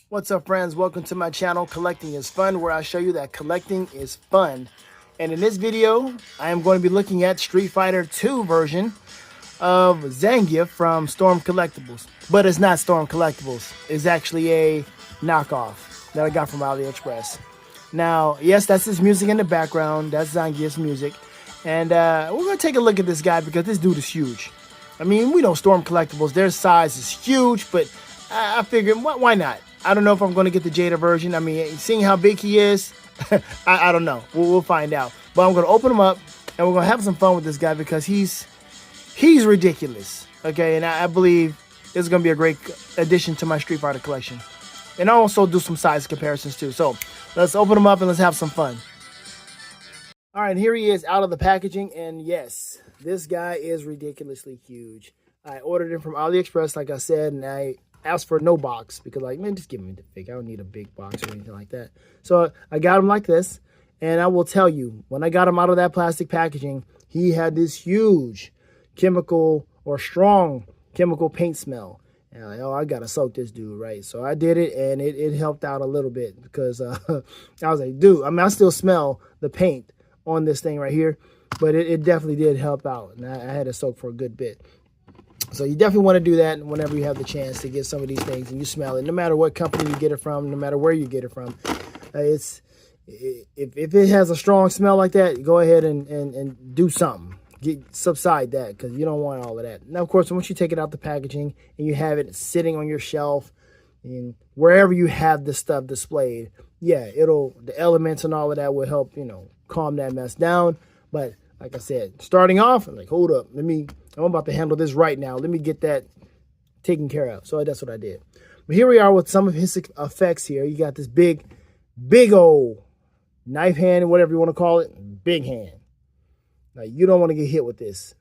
What's up, friends? Welcome to my channel, Collecting is Fun, where I show you that collecting is fun. And in this video, I am going to be looking at Street Fighter 2 version of Zangief from Storm Collectibles. But it's not Storm Collectibles. It's actually a knockoff that I got from AliExpress. Now, yes, that's his music in the background. That's Zangief's music. And we're going to take a look at this guy because this dude is huge. I mean, we know Storm Collectibles, their size is huge, but I figured, why not? I don't know if I'm going to get the Jada version. I mean, seeing how big he is, I don't know. We'll find out. But I'm going to open him up, and we're going to have some fun with this guy because he's ridiculous. Okay, and I believe this is going to be a great addition to my Street Fighter collection. And I'll also do some size comparisons too. So let's open him up and let's have some fun. All right, here he is out of the packaging. And yes, this guy is ridiculously huge. I ordered him from AliExpress, like I said, and I asked for no box because, like, man, just give me the figure. I don't need a big box or anything like that. So I got him like this, and I will tell you, when I got him out of that plastic packaging, he had this huge chemical or strong chemical paint smell. And I'm like, oh, I gotta soak this dude, right? So I did it, and it helped out a little bit because I was like, dude, I mean, I still smell the paint on this thing right here, but it definitely did help out, and I had to soak for a good bit. So you definitely want to do that whenever you have the chance to get some of these things and you smell it. No matter what company you get it from, no matter where you get it from, if it has a strong smell like that, go ahead and do something. Subside that because you don't want all of that. Now, of course, once you take it out the packaging and you have it sitting on your shelf and wherever you have this stuff displayed, yeah, the elements and all of that will help, calm that mess down. But like I said, starting off, I'm like, hold up, I'm about to handle this right now. Let me get that taken care of. So that's what I did. But here we are with some of his effects here. You got this big old knife hand, whatever you want to call it, big hand. Now, you don't want to get hit with this.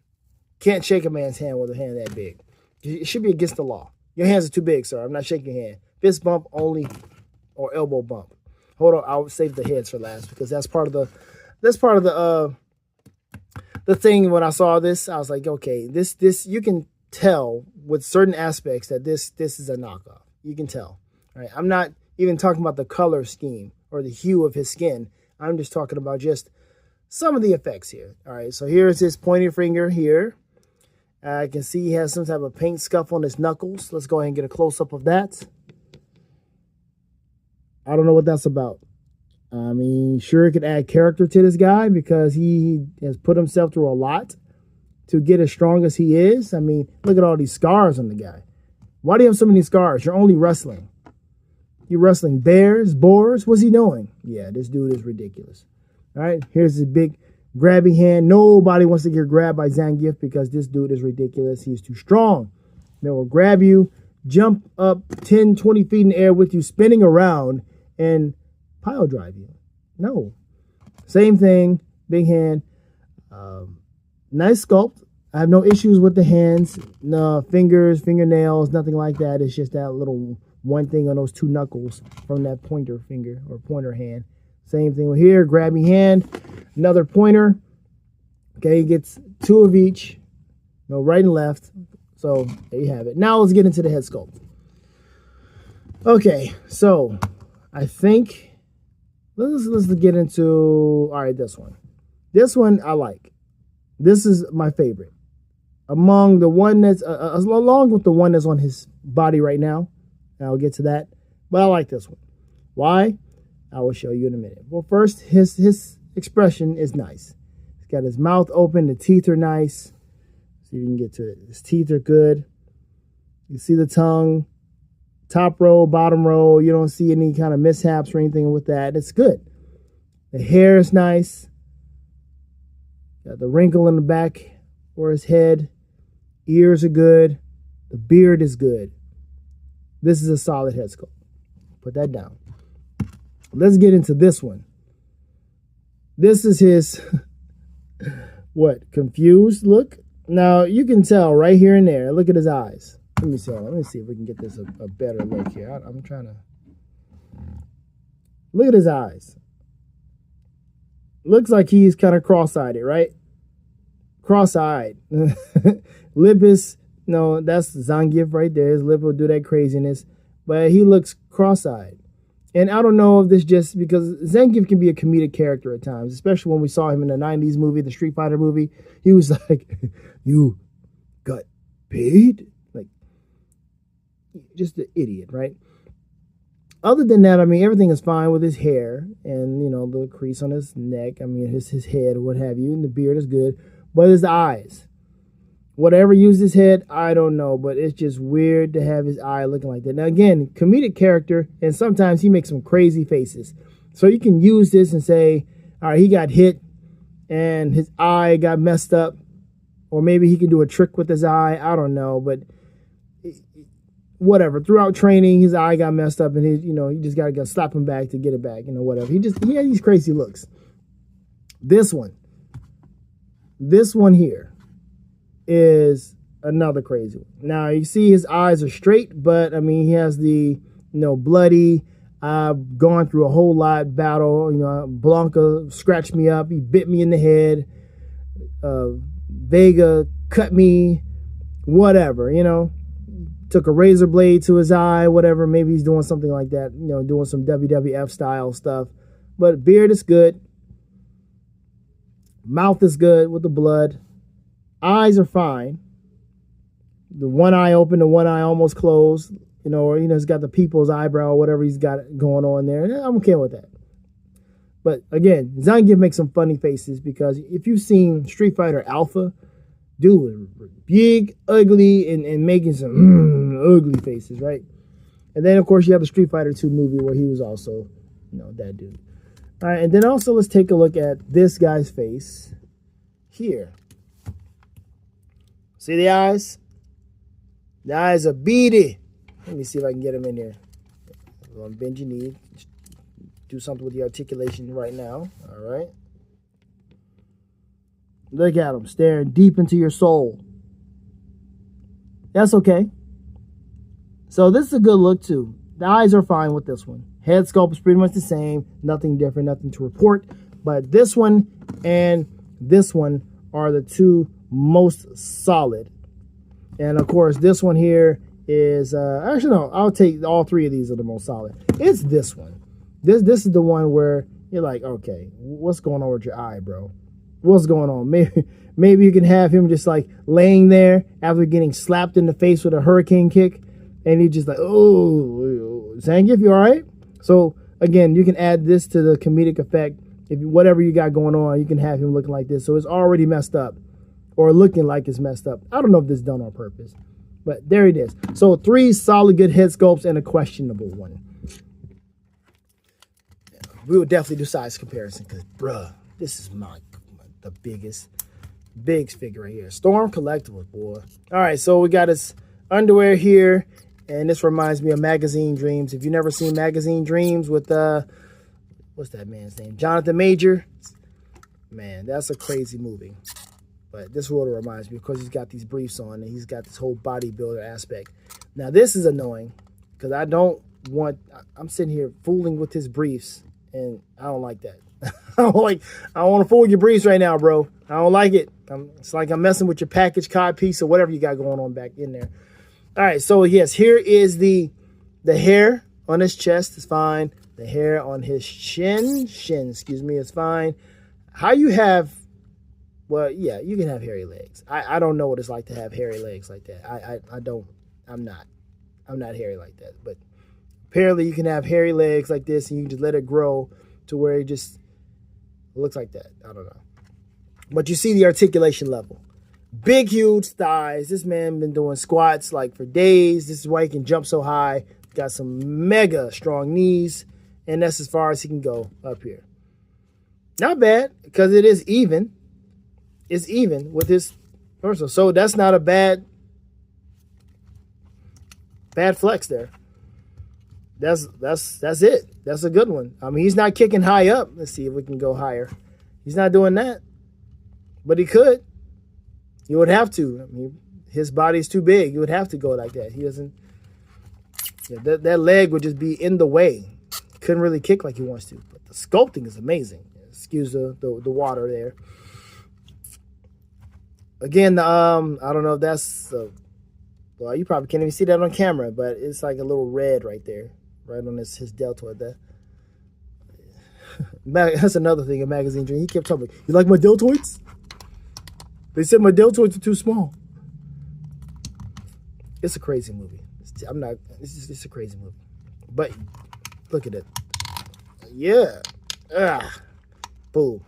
Can't shake a man's hand with a hand that big. It should be against the law. Your hands are too big, sir. I'm not shaking your hand. Fist bump only, or elbow bump. Hold on, I'll save the heads for last because that's part of the thing. When I saw this, I was like, okay, this you can tell with certain aspects that this is a knockoff. You can tell. All right, I'm not even talking about the color scheme or the hue of his skin. I'm just talking about just some of the effects here. All right, so here's his pointer finger here. I can see he has some type of paint scuff on his knuckles. Let's go ahead and get a close-up of that. I don't know what that's about. I mean, sure, it could add character to this guy because he has put himself through a lot to get as strong as he is. I mean, look at all these scars on the guy. Why do you have so many scars? You're only wrestling. You're wrestling bears, boars. What's he doing? Yeah, this dude is ridiculous. All right, here's his big grabby hand. Nobody wants to get grabbed by Zangief because this dude is ridiculous. He's too strong. They will grab you, jump up 10, 20 feet in the air with you, spinning around, and pile drive you. No. Same thing, big hand. Nice sculpt. I have no issues with the hands, no fingers, fingernails, nothing like that. It's just that little one thing on those two knuckles from that pointer finger or pointer hand. Same thing with here, grabby hand, another pointer. Okay, he gets two of each, right and left. So there you have it. Now let's get into the head sculpt. Okay, so I think let's get into, all right, this one. This one I like. This is my favorite. Among the one that's, along with the one that's on his body right now. I'll get to that. But I like this one. Why? I will show you in a minute. Well, first, his expression is nice. He's got his mouth open. The teeth are nice. See if you can get to it. His teeth are good. You see the tongue. Top row, bottom row. You don't see any kind of mishaps or anything with that. It's good. The hair is nice. Got the wrinkle in the back for his head. Ears are good. The beard is good. This is a solid head sculpt. Put that down. Let's get into this one. This is his, confused look. Now, you can tell right here and there. Look at his eyes. Let me see if we can get this a better look here. I'm trying to. Look at his eyes. Looks like he's kind of cross-eyed, right? Cross-eyed. Lip is, no, that's Zangief right there. His lip will do that craziness. But he looks cross-eyed. And I don't know if this just because Zangief can be a comedic character at times, especially when we saw him in the 90s movie, the Street Fighter movie. He was like, you got paid? Like, just an idiot, right? Other than that, I mean, everything is fine with his hair and, you know, the crease on his neck. I mean, his head or what have you. And the beard is good. But his eyes. Whatever used his head, I don't know. But it's just weird to have his eye looking like that. Now, again, comedic character. And sometimes he makes some crazy faces. So you can use this and say, all right, he got hit and his eye got messed up. Or maybe he can do a trick with his eye. I don't know. But whatever. Throughout training, his eye got messed up, and you just gotta slap him back to get it back. Whatever. He had these crazy looks. This one here is another crazy one. Now you see his eyes are straight, but I mean he has the bloody. I've gone through a whole lot battle. Blanca scratched me up. He bit me in the head. Vega cut me. Whatever. Took a razor blade to his eye, whatever. Maybe he's doing something like that, doing some WWF style stuff. But beard is good. Mouth is good with the blood. Eyes are fine. The one eye open, the one eye almost closed, or, he's got the people's eyebrow or whatever he's got going on there. I'm okay with that. But again, Zangief makes some funny faces because if you've seen Street Fighter Alpha, dude, big, ugly, and making some ugly faces, right? And then, of course, you have the Street Fighter 2 movie where he was also, that dude. All right, and then also let's take a look at this guy's face here. See the eyes? The eyes are beady. Let me see if I can get him in here. Go on, bend your knee. Do something with the articulation right now. All right. Look at him staring deep into your soul. That's okay. So this is a good look too. The eyes are fine with this one. Head sculpt is pretty much the same. Nothing different, nothing to report. But this one and this one are the two most solid. And of course, this one here is, actually no, I'll take all three of these are the most solid. It's this one. This is the one where you're like, okay, what's going on with your eye, bro? What's going on? Maybe you can have him just like laying there after getting slapped in the face with a hurricane kick, and he's just like, oh, Zangief, you all right? So again, you can add this to the comedic effect. Whatever you got going on, you can have him looking like this. So it's already messed up or looking like it's messed up. I don't know if this is done on purpose, but there it is. So 3 solid good head sculpts and a questionable one. We will definitely do size comparison because, bruh, this is the biggest figure right here. Storm Collectibles, boy. All right, so we got his underwear here, and this reminds me of Magazine Dreams. If you've never seen Magazine Dreams with, what's that man's name? Jonathan Major. Man, that's a crazy movie. But this is what it reminds me because he's got these briefs on and he's got this whole bodybuilder aspect. Now, this is annoying because I'm sitting here fooling with his briefs, and I don't like that. I don't want to fool your briefs right now, bro. I don't like it. It's like I'm messing with your package cod piece or whatever you got going on back in there. All right, so yes, here is the hair on his chest is fine. The hair on his shin, is fine. How you have, well, yeah, you can have hairy legs. I don't know what it's like to have hairy legs like that. I'm not hairy like that. But apparently you can have hairy legs like this and you can just let it grow to where it just looks like that. I don't know. But you see the articulation level. Big, huge thighs. This man been doing squats like for days. This is why he can jump so high. Got some mega strong knees. And that's as far as he can go up here. Not bad, because it is even. It's even with his torso. So that's not a bad flex there. That's it. That's a good one. I mean, he's not kicking high up. Let's see if we can go higher. He's not doing that. But he could. He would have to. I mean, his body's too big. He would have to go like that. He doesn't. Yeah, that leg would just be in the way. He couldn't really kick like he wants to. But the sculpting is amazing. Excuse the water there. Again, I don't know if that's well, you probably can't even see that on camera, but it's like a little red right there, right on his deltoid there. That's another thing, a magazine dream. He kept telling me, "You like my deltoids?" They said my deltoids are too small. It's a crazy movie. It's a crazy movie. But look at it. Yeah. Boom.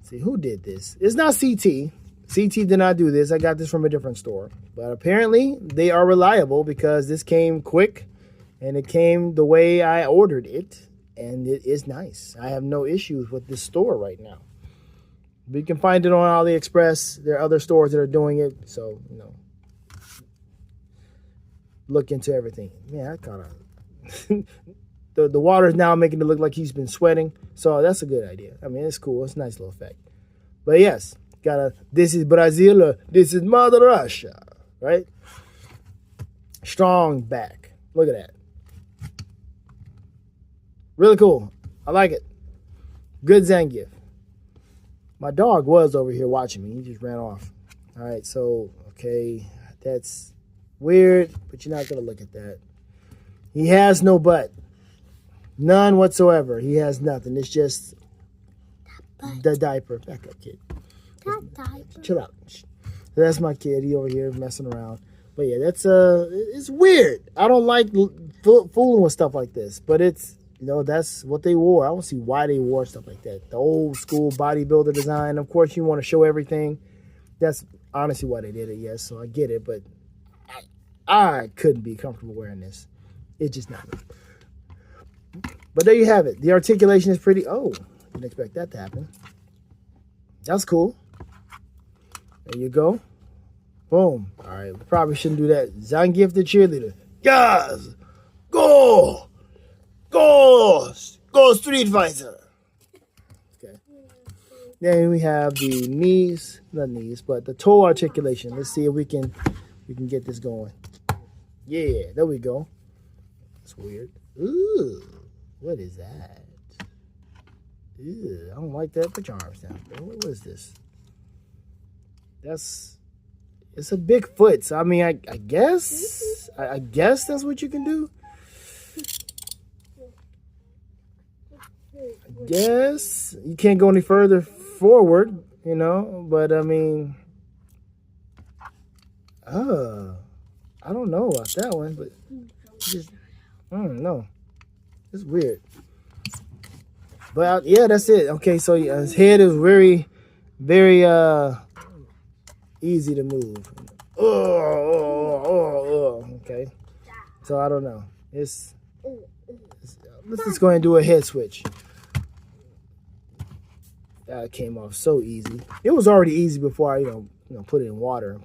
See, who did this? It's not CT. CT did not do this. I got this from a different store. But apparently, they are reliable because this came quick and it came the way I ordered it. And it is nice. I have no issues with this store right now. We can find it on AliExpress. There are other stores that are doing it. So, you know, look into everything. Man, I kind of... the water is now making it look like he's been sweating. So that's a good idea. I mean, it's cool. It's a nice little effect. But yes, this is Brazil. This is Mother Russia. Right? Strong back. Look at that. Really cool. I like it. Good Zangief. My dog was over here watching me. He just ran off. All right, so, okay, that's weird, but you're not going to look at that. He has no butt. None whatsoever. He has nothing. It's just the diaper. Back up, kid. Chill out. That's my kid. He over here messing around. But yeah, that's it's weird. I don't like fooling with stuff like this, but it's, you know, that's what they wore. I don't see why they wore stuff like that. The old school bodybuilder design. Of course, you want to show everything. That's honestly why they did it, yes. So I get it, but I couldn't be comfortable wearing this. It's just not. But there you have it. The articulation is pretty. Oh, didn't expect that to happen. That's cool. There you go. Boom. All right, we probably shouldn't do that. Zangief the cheerleader. Guys, go! Go! Go Street Fighter! Okay. Then we have the knees, not knees, but the toe articulation. Let's see if we can get this going. Yeah, there we go. That's weird. Ooh, what is that? Ew, I don't like that. Put your arms down. What is this? It's a big foot. So I mean, I guess that's what you can do. I guess you can't go any further forward, you know. But I mean, I don't know about that one, but just I don't know. It's weird. But yeah, that's it. Okay, so his head is very, very easy to move. Okay. So I don't know. Let's just go ahead and do a head switch. That came off so easy. It was already easy before I, put it in water.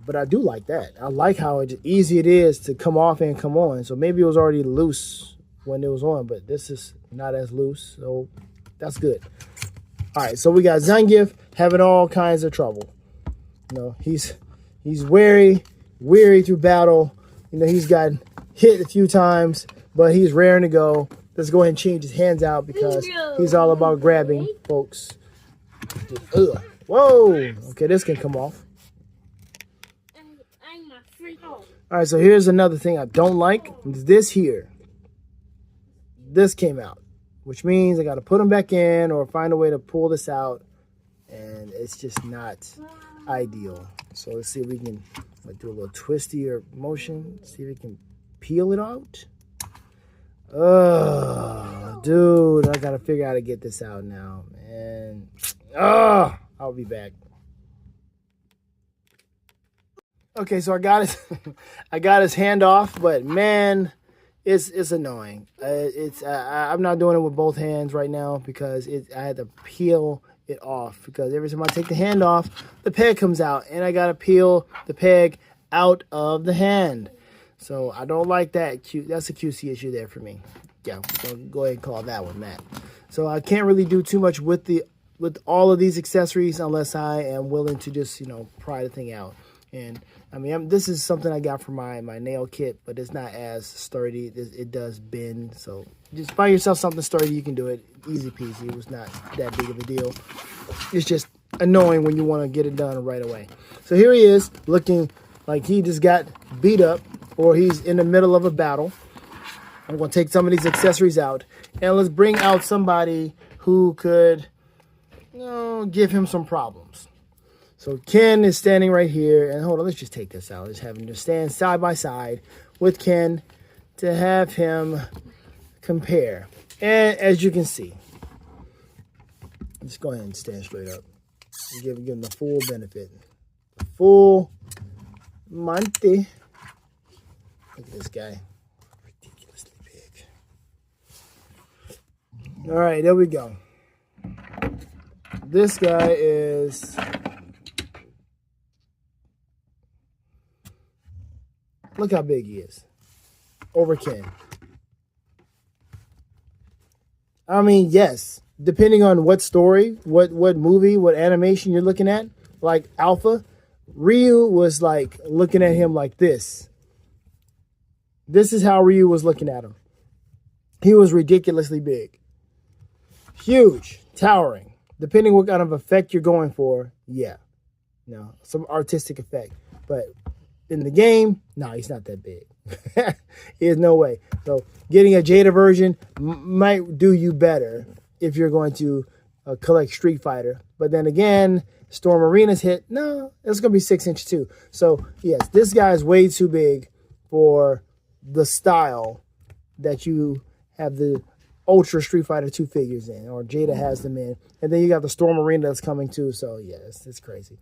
But I do like that. I like how easy it is to come off and come on. So maybe it was already loose when it was on, but this is not as loose. So that's good. All right, so we got Zangief having all kinds of trouble. You know, he's weary through battle. You know, he's gotten hit a few times, but he's raring to go. Let's go ahead and change his hands out because he's all about grabbing folks. Ugh. Whoa. Okay, this can come off. All right, so here's another thing I don't like. This here. This came out, which means I got to put them back in or find a way to pull this out. And it's just not ideal. So let's see if we can do a little twistier motion. See if we can peel it out. Oh, dude, I got to figure out how to get this out now, man. Oh, I'll be back. Okay, so I got his hand off, but man, it's annoying. I'm not doing it with both hands right now because I had to peel it off because every time I take the hand off, the peg comes out, and I gotta peel the peg out of the hand. So I don't like that. That's a QC issue there for me. Yeah, so go ahead and call that one that. So I can't really do too much with all of these accessories unless I am willing to just pry the thing out. And I mean, this is something I got from my nail kit, but it's not as sturdy. It does bend, so just find yourself something sturdy. You can do it, easy peasy. It was not that big of a deal. It's just annoying when you want to get it done right away. So here he is looking like he just got beat up or he's in the middle of a battle. I'm going to take some of these accessories out and let's bring out somebody who could, give him some problems. So Ken is standing right here, and hold on, let's just take this out. Let's have him just stand side by side with Ken to have him compare. And as you can see, just go ahead and stand straight up. Give him the full benefit. The full Monty. Look at this guy. Ridiculously big. All right, there we go. This guy is... Look how big he is. Over Ken. I mean, yes. Depending on what story, what movie, what animation you're looking at, like Alpha, Ryu was like looking at him like this. This is how Ryu was looking at him. He was ridiculously big. Huge. Towering. Depending what kind of effect you're going for, yeah. Some artistic effect. But in the game, no, he's not that big. There's no way. So getting a Jada version might do you better if you're going to collect Street Fighter. But then again, Storm Arena's hit, no, it's going to be 6" too. So yes, this guy is way too big for the style that you have the Ultra Street Fighter 2 figures in, or Jada has them in. And then you got the Storm Arena that's coming too. So yes, it's crazy.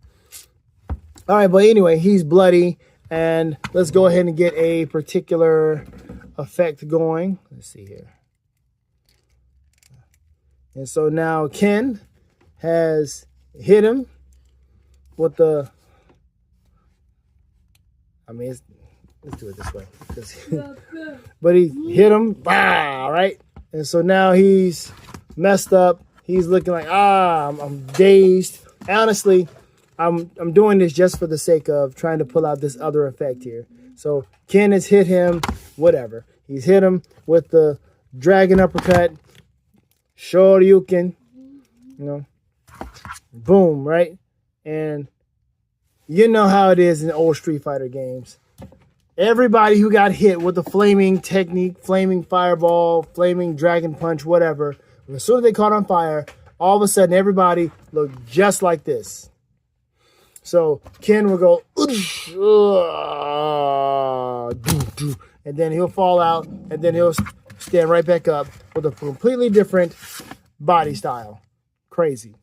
All right, but anyway, he's bloody. And let's go ahead and get a particular effect going. Let's see here. And so now Ken has hit him with the... let's do it this way. But he hit him. Bah, right? And so now he's messed up. He's looking like, I'm dazed. Honestly, I'm doing this just for the sake of trying to pull out this other effect here. So Ken has hit him, whatever. He's hit him with the dragon uppercut. Shoryuken. Boom, right? And you know how it is in old Street Fighter games. Everybody who got hit with the flaming technique, flaming fireball, flaming dragon punch, whatever, as soon as they caught on fire, all of a sudden everybody looked just like this. So Ken will go, and then he'll fall out, and then he'll stand right back up with a completely different body style. Crazy.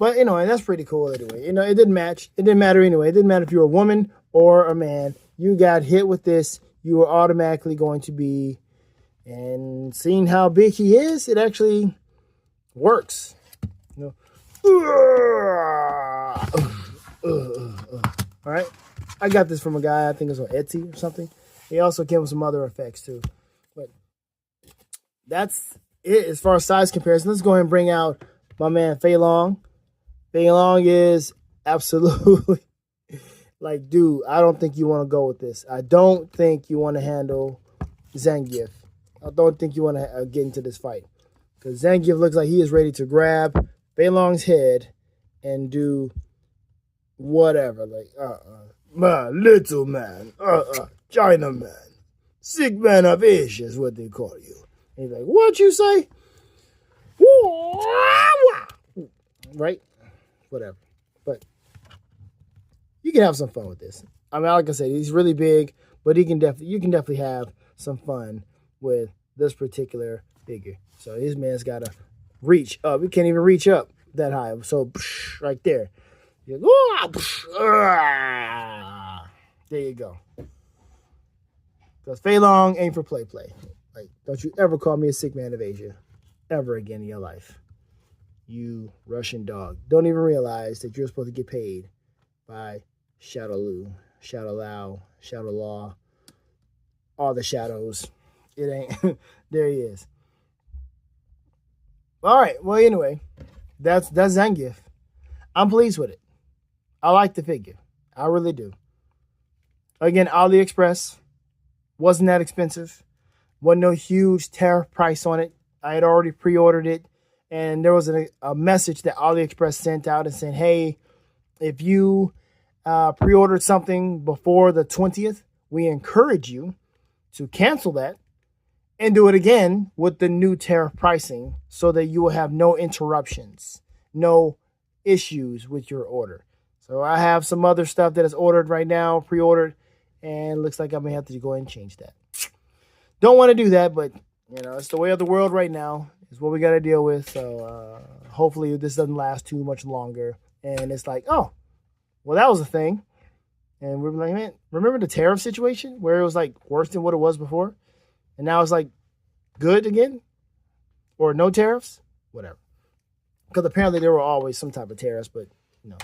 But, and that's pretty cool anyway. It didn't match. It didn't matter anyway. It didn't matter if you're a woman or a man. You got hit with this, you were automatically going to be, and seeing how big he is, it actually works. All right, I got this from a guy, I think it was on Etsy or something. He also came with some other effects too. But that's it as far as size comparison. Let's go ahead and bring out my man Fei Long. Fei Long is absolutely like, dude, I don't think you want to go with this. I don't think you want to handle Zangief. I don't think you want to get into this fight. Because Zangief looks like he is ready to grab Fei Long's head and do whatever, like, my little man, China man, sick man of Asia is what they call you. And he's like, what you say? Right? Whatever. But you can have some fun with this. I mean, like I said, he's really big, but you can definitely have some fun with this particular figure. So this man's got to reach up. He can't even reach up that high. So right there. There you go. Because Fei Long ain't for play. Like, don't you ever call me a sick man of Asia. Ever again in your life. You Russian dog. Don't even realize that you're supposed to get paid by Shadow Lu, Shadow Lao, Shadow Law, all the shadows. It ain't. There he is. All right. Well, anyway, that's Zangief. I'm pleased with it. I like the figure. I really do. Again, AliExpress. Wasn't that expensive. Wasn't no huge tariff price on it. I had already pre-ordered it. and there was a message that AliExpress sent out and said, hey, if you pre-ordered something before the 20th, we encourage you to cancel that and do it again with the new tariff pricing so that you will have no interruptions, no issues with your order. So I have some other stuff that is ordered right now, pre-ordered, and looks like I may have to go ahead and change that. Don't want to do that, but you know, it's the way of the world right now. It's what we got to deal with. So hopefully this doesn't last too much longer. And it's like, oh, well, that was a thing. And we're like, man, remember the tariff situation where it was like worse than what it was before? And now it's like good again? Or no tariffs? Whatever. Because apparently there were always some type of tariffs, but you know,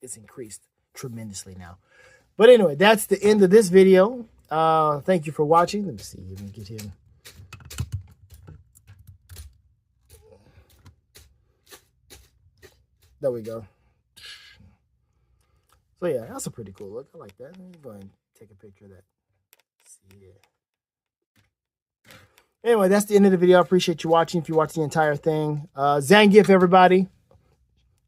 it's increased tremendously now. But anyway, that's the end of this video. Thank you for watching. Let me see. Let me get him. There we go. So yeah, that's a pretty cool look. I like that. Let me go ahead and take a picture of that. Let's see here. Anyway, that's the end of the video. I appreciate you watching. If you watch the entire thing, Zangief, everybody.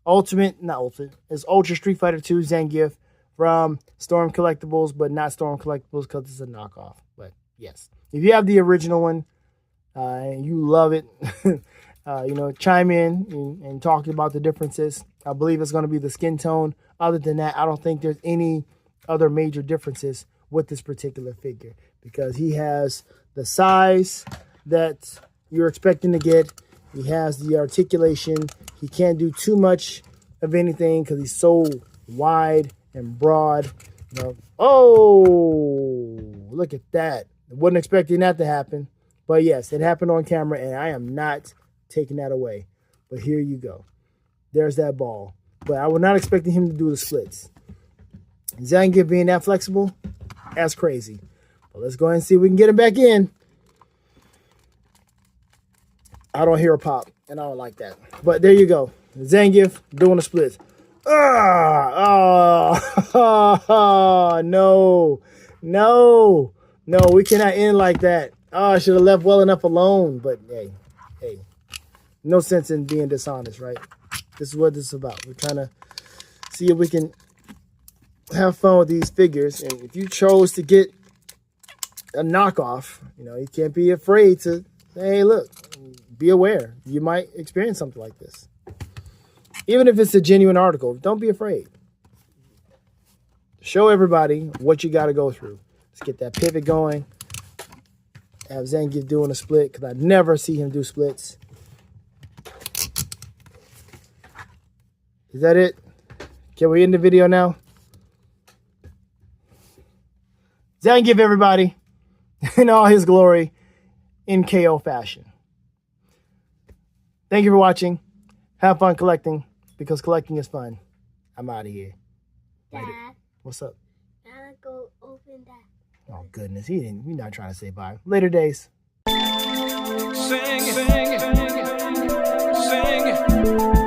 It's Ultra Street Fighter 2 Zangief from Storm Collectibles, but not Storm Collectibles because it's a knockoff. But yes, if you have the original one and you love it, you know, chime in and talk about the differences. I believe it's going to be the skin tone. Other than that, I don't think there's any other major differences with this particular figure because he has the size that you're expecting to get. He has the articulation. He can't do too much of anything because he's so wide and broad. You know, oh, look at that. I wasn't expecting that to happen. But yes, it happened on camera, and I am not taking that away. But here you go. There's that ball. But I was not expecting him to do the splits. Zangief being that flexible, that's crazy. But let's go ahead and see if we can get him back in. I don't hear a pop, and I don't like that. But there you go. Zangief doing the splits. No. No, we cannot end like that. Oh, I should have left well enough alone. But hey, no sense in being dishonest, right? This is what this is about. We're trying to see if we can have fun with these figures. And if you chose to get a knockoff, you know, you can't be afraid to say, hey, look, be aware. You might experience something like this. Even if it's a genuine article, don't be afraid. Show everybody what you got to go through. Let's get that pivot going. Have Zangief doing a split because I never see him do splits. Is that it? Can we end the video now? Zangief, everybody, in all his glory, in KO fashion. Thank you for watching. Have fun collecting, because collecting is fun. I'm out of here. Dad. What's up? Gotta go open that. Oh, goodness. He's not trying to say bye. Later days. Sing, sing, sing, sing.